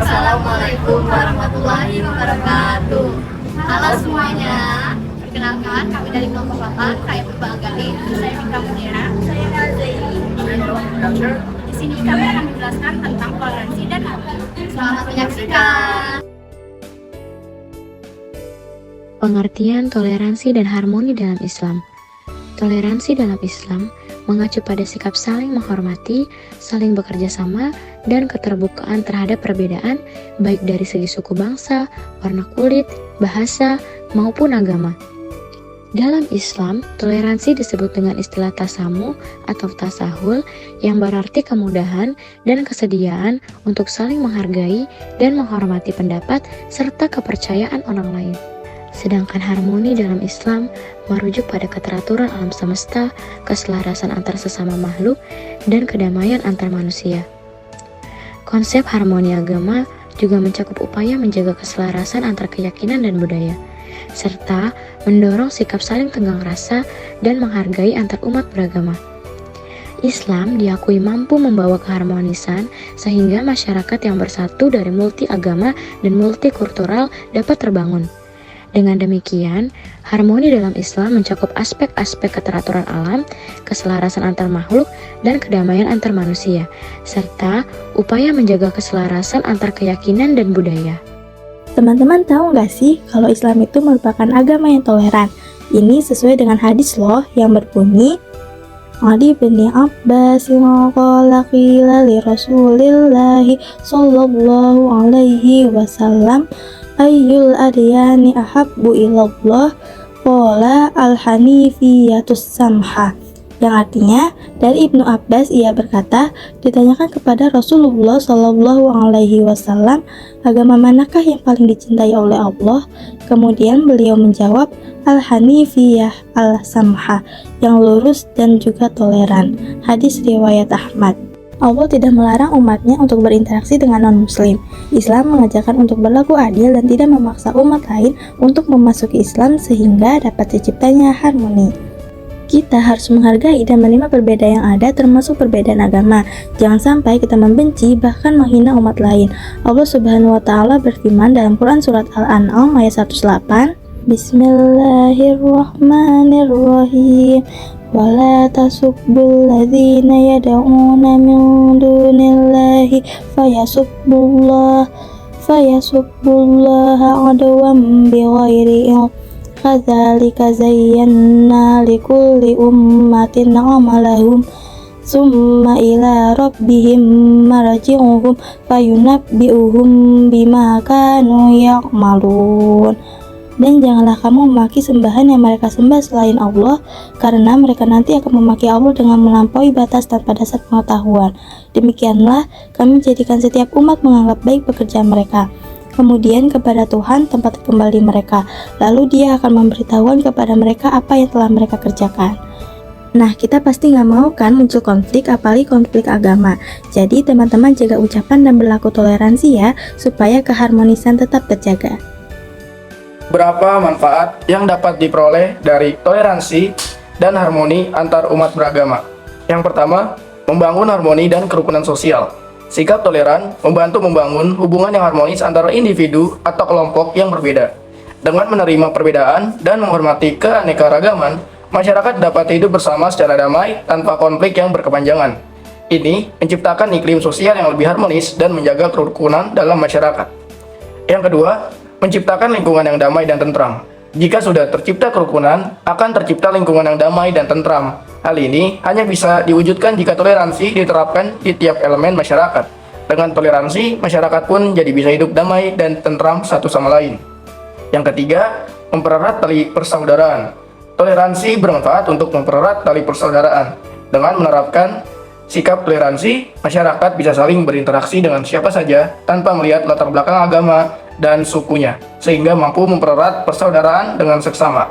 Assalamualaikum warahmatullahi wabarakatuh. Halo semuanya, perkenalkan kami dari kelompok 8 KM Banggali. Saya Mika Munira, saya Nazaini. Di sini kami akan menjelaskan tentang toleransi dan harmoni. Selamat menyaksikan. Pengertian toleransi dan harmoni dalam Islam. Toleransi dalam Islam mengacu pada sikap saling menghormati, saling bekerja sama, dan keterbukaan terhadap perbedaan baik dari segi suku bangsa, warna kulit, bahasa, maupun agama. Dalam Islam, toleransi disebut dengan istilah tasamuh atau tasahul yang berarti kemudahan dan kesediaan untuk saling menghargai dan menghormati pendapat serta kepercayaan orang lain. Sedangkan harmoni dalam Islam merujuk pada keteraturan alam semesta, keselarasan antar sesama makhluk, dan kedamaian antar manusia. Konsep harmoni agama juga mencakup upaya menjaga keselarasan antar keyakinan dan budaya, serta mendorong sikap saling tenggang rasa dan menghargai antar umat beragama. Islam diakui mampu membawa keharmonisan sehingga masyarakat yang bersatu dari multi agama dan multikultural dapat terbangun. Dengan demikian, harmoni dalam Islam mencakup aspek-aspek keteraturan alam, keselarasan antar makhluk, dan kedamaian antar manusia, serta upaya menjaga keselarasan antar keyakinan dan budaya. Teman-teman tahu nggak sih kalau Islam itu merupakan agama yang toleran? Ini sesuai dengan hadis loh yang berbunyi, Ali bin Abbas qala qila li Rasulillahi sallallahu alaihi wasallam ayyul adyani ahabbu ilallah qala al-hanifiyatus samha, yang artinya dari Ibnu Abbas ia berkata, ditanyakan kepada Rasulullah Shallallahu Alaihi Wasallam, agama manakah yang paling dicintai oleh Allah? Kemudian beliau menjawab, al-hanifiyah al-samha, yang lurus dan juga toleran. Hadis riwayat Ahmad. Allah tidak melarang umatnya untuk berinteraksi dengan non-muslim. Islam mengajarkan untuk berlaku adil dan tidak memaksa umat lain untuk memasuki Islam sehingga dapat terciptanya harmoni. Kita harus menghargai dan menerima perbedaan yang ada, termasuk perbedaan agama. Jangan sampai kita membenci bahkan menghina umat lain. Allah Subhanahu wa taala berfirman dalam Quran surat Al-An'am ayat 108, Bismillahirrahmanirrahim. Wala tasubbul ladzina yad'una min dunillahi fayasubbullaha adwan bighairi ilm. Kadzalika zayyana likulli ummatin amalahum summa ila rabbihim marji'uhum fayunabbi'uhum bima kanu ya'malun. Dan janganlah kamu memaki sembahan yang mereka sembah selain Allah, karena mereka nanti akan memaki Allah dengan melampaui batas tanpa dasar pengetahuan. Demikianlah kami menjadikan setiap umat menganggap baik pekerjaan mereka. Kemudian kepada Tuhan tempat kembali mereka, lalu Dia akan memberitahukan kepada mereka apa yang telah mereka kerjakan. Nah, kita pasti nggak mau kan muncul konflik, apalagi konflik agama. Jadi teman-teman jaga ucapan dan berlaku toleransi ya, supaya keharmonisan tetap terjaga. Berapa manfaat yang dapat diperoleh dari toleransi dan harmoni antar umat beragama? Yang pertama, membangun harmoni dan kerukunan sosial. Sikap toleran membantu membangun hubungan yang harmonis antara individu atau kelompok yang berbeda. Dengan menerima perbedaan dan menghormati keanekaragaman, masyarakat dapat hidup bersama secara damai tanpa konflik yang berkepanjangan. Ini menciptakan iklim sosial yang lebih harmonis dan menjaga kerukunan dalam masyarakat. Yang kedua, menciptakan lingkungan yang damai dan tentram. Jika sudah tercipta kerukunan, akan tercipta lingkungan yang damai dan tentram. Hal ini hanya bisa diwujudkan jika toleransi diterapkan di tiap elemen masyarakat. Dengan toleransi, masyarakat pun jadi bisa hidup damai dan tentram satu sama lain. Yang ketiga, mempererat tali persaudaraan. Toleransi bermanfaat untuk mempererat tali persaudaraan. Dengan menerapkan sikap toleransi, masyarakat bisa saling berinteraksi dengan siapa saja tanpa melihat latar belakang agama dan sukunya, sehingga mampu mempererat persaudaraan dengan seksama.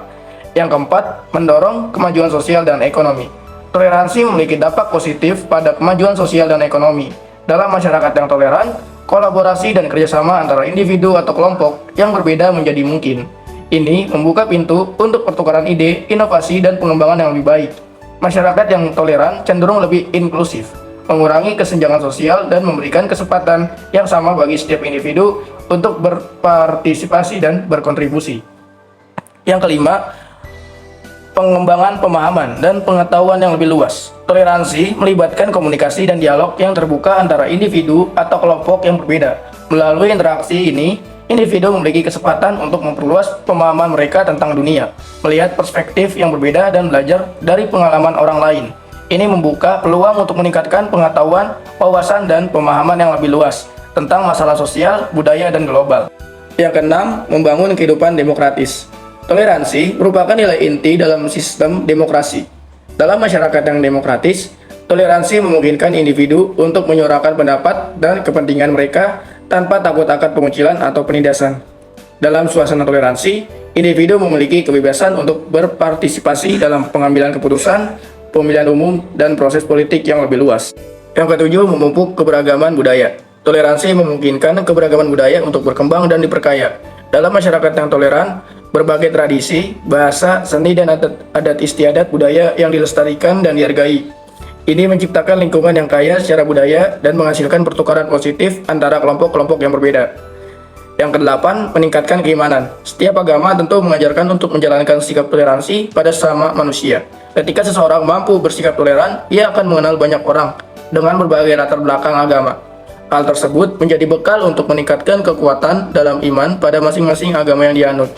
Yang keempat, mendorong kemajuan sosial dan ekonomi. Toleransi memiliki dampak positif pada kemajuan sosial dan ekonomi. Dalam masyarakat yang toleran, kolaborasi dan kerjasama antara individu atau kelompok yang berbeda menjadi mungkin. Ini membuka pintu untuk pertukaran ide, inovasi, dan pengembangan yang lebih baik. Masyarakat yang toleran cenderung lebih inklusif, mengurangi kesenjangan sosial, dan memberikan kesempatan yang sama bagi setiap individu untuk berpartisipasi dan berkontribusi. Yang kelima, pengembangan pemahaman dan pengetahuan yang lebih luas. Toleransi melibatkan komunikasi dan dialog yang terbuka antara individu atau kelompok yang berbeda. Melalui interaksi ini, individu memiliki kesempatan untuk memperluas pemahaman mereka tentang dunia, melihat perspektif yang berbeda dan belajar dari pengalaman orang lain. Ini membuka peluang untuk meningkatkan pengetahuan, wawasan, dan pemahaman yang lebih luas tentang masalah sosial, budaya, dan global. Yang keenam, membangun kehidupan demokratis. Toleransi merupakan nilai inti dalam sistem demokrasi. Dalam masyarakat yang demokratis, toleransi memungkinkan individu untuk menyuarakan pendapat dan kepentingan mereka tanpa takut akan pengucilan atau penindasan. Dalam suasana toleransi, individu memiliki kebebasan untuk berpartisipasi dalam pengambilan keputusan, pemilihan umum, dan proses politik yang lebih luas. Yang ketujuh, memupuk keberagaman budaya. Toleransi memungkinkan keberagaman budaya untuk berkembang dan diperkaya. Dalam masyarakat yang toleran, berbagai tradisi, bahasa, seni, dan adat istiadat budaya yang dilestarikan dan dihargai. Ini menciptakan lingkungan yang kaya secara budaya dan menghasilkan pertukaran positif antara kelompok-kelompok yang berbeda. Yang kedelapan, meningkatkan keimanan. Setiap agama tentu mengajarkan untuk menjalankan sikap toleransi pada sesama manusia. Ketika seseorang mampu bersikap toleran, ia akan mengenal banyak orang dengan berbagai latar belakang agama. Hal tersebut menjadi bekal untuk meningkatkan kekuatan dalam iman pada masing-masing agama yang dianut.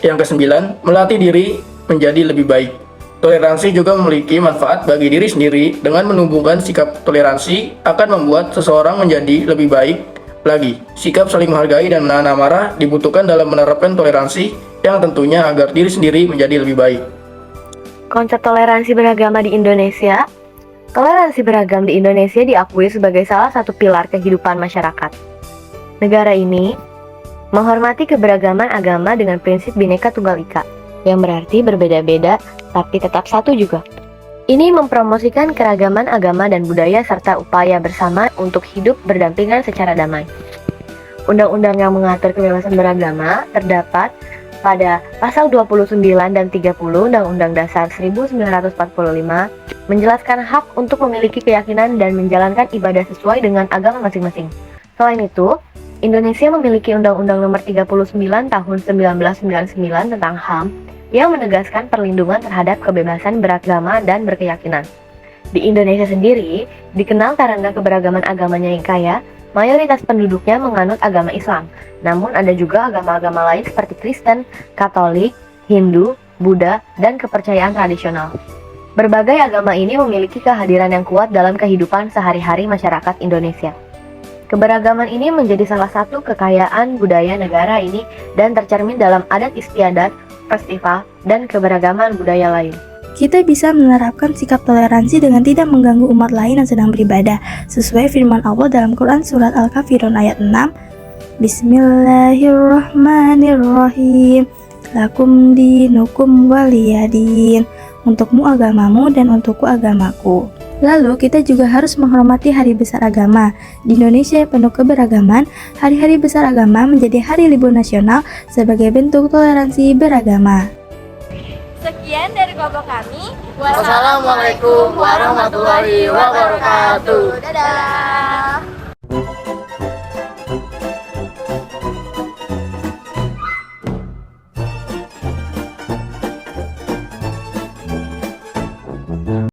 Yang kesembilan, melatih diri menjadi lebih baik. Toleransi juga memiliki manfaat bagi diri sendiri. Dengan menumbuhkan sikap toleransi akan membuat seseorang menjadi lebih baik lagi. Sikap saling menghargai dan menahan amarah dibutuhkan dalam menerapkan toleransi yang tentunya agar diri sendiri menjadi lebih baik. Konsep toleransi beragama di Indonesia. Toleransi beragam di Indonesia diakui sebagai salah satu pilar kehidupan masyarakat. Negara ini menghormati keberagaman agama dengan prinsip Bhinneka Tunggal Ika, yang berarti berbeda-beda tapi tetap satu juga. Ini mempromosikan keragaman agama dan budaya serta upaya bersama untuk hidup berdampingan secara damai. Undang-undang yang mengatur kebebasan beragama terdapat pada pasal 29 dan 30 Undang-Undang Dasar 1945 menjelaskan hak untuk memiliki keyakinan dan menjalankan ibadah sesuai dengan agama masing-masing. Selain itu, Indonesia memiliki Undang-Undang Nomor 39 Tahun 1999 tentang HAM yang menegaskan perlindungan terhadap kebebasan beragama dan berkeyakinan. Di Indonesia sendiri, dikenal karena keberagaman agamanya yang kaya, mayoritas penduduknya menganut agama Islam. Namun ada juga agama-agama lain seperti Kristen, Katolik, Hindu, Buddha, dan kepercayaan tradisional. Berbagai agama ini memiliki kehadiran yang kuat dalam kehidupan sehari-hari masyarakat Indonesia. Keberagaman ini menjadi salah satu kekayaan budaya negara ini dan tercermin dalam adat istiadat, festival, dan keberagaman budaya lain. Kita bisa menerapkan sikap toleransi dengan tidak mengganggu umat lain yang sedang beribadah, sesuai firman Allah dalam Quran Surat Al-Kafirun ayat 6. Bismillahirrahmanirrahim. Lakum dinukum waliyadin. Untukmu agamamu dan untukku agamaku. Lalu kita juga harus menghormati hari besar agama. Di Indonesia yang penuh keberagaman, hari-hari besar agama menjadi hari libur nasional sebagai bentuk toleransi beragama. Sekian dari kelompok kami. Wassalamualaikum warahmatullahi wabarakatuh. Dadah.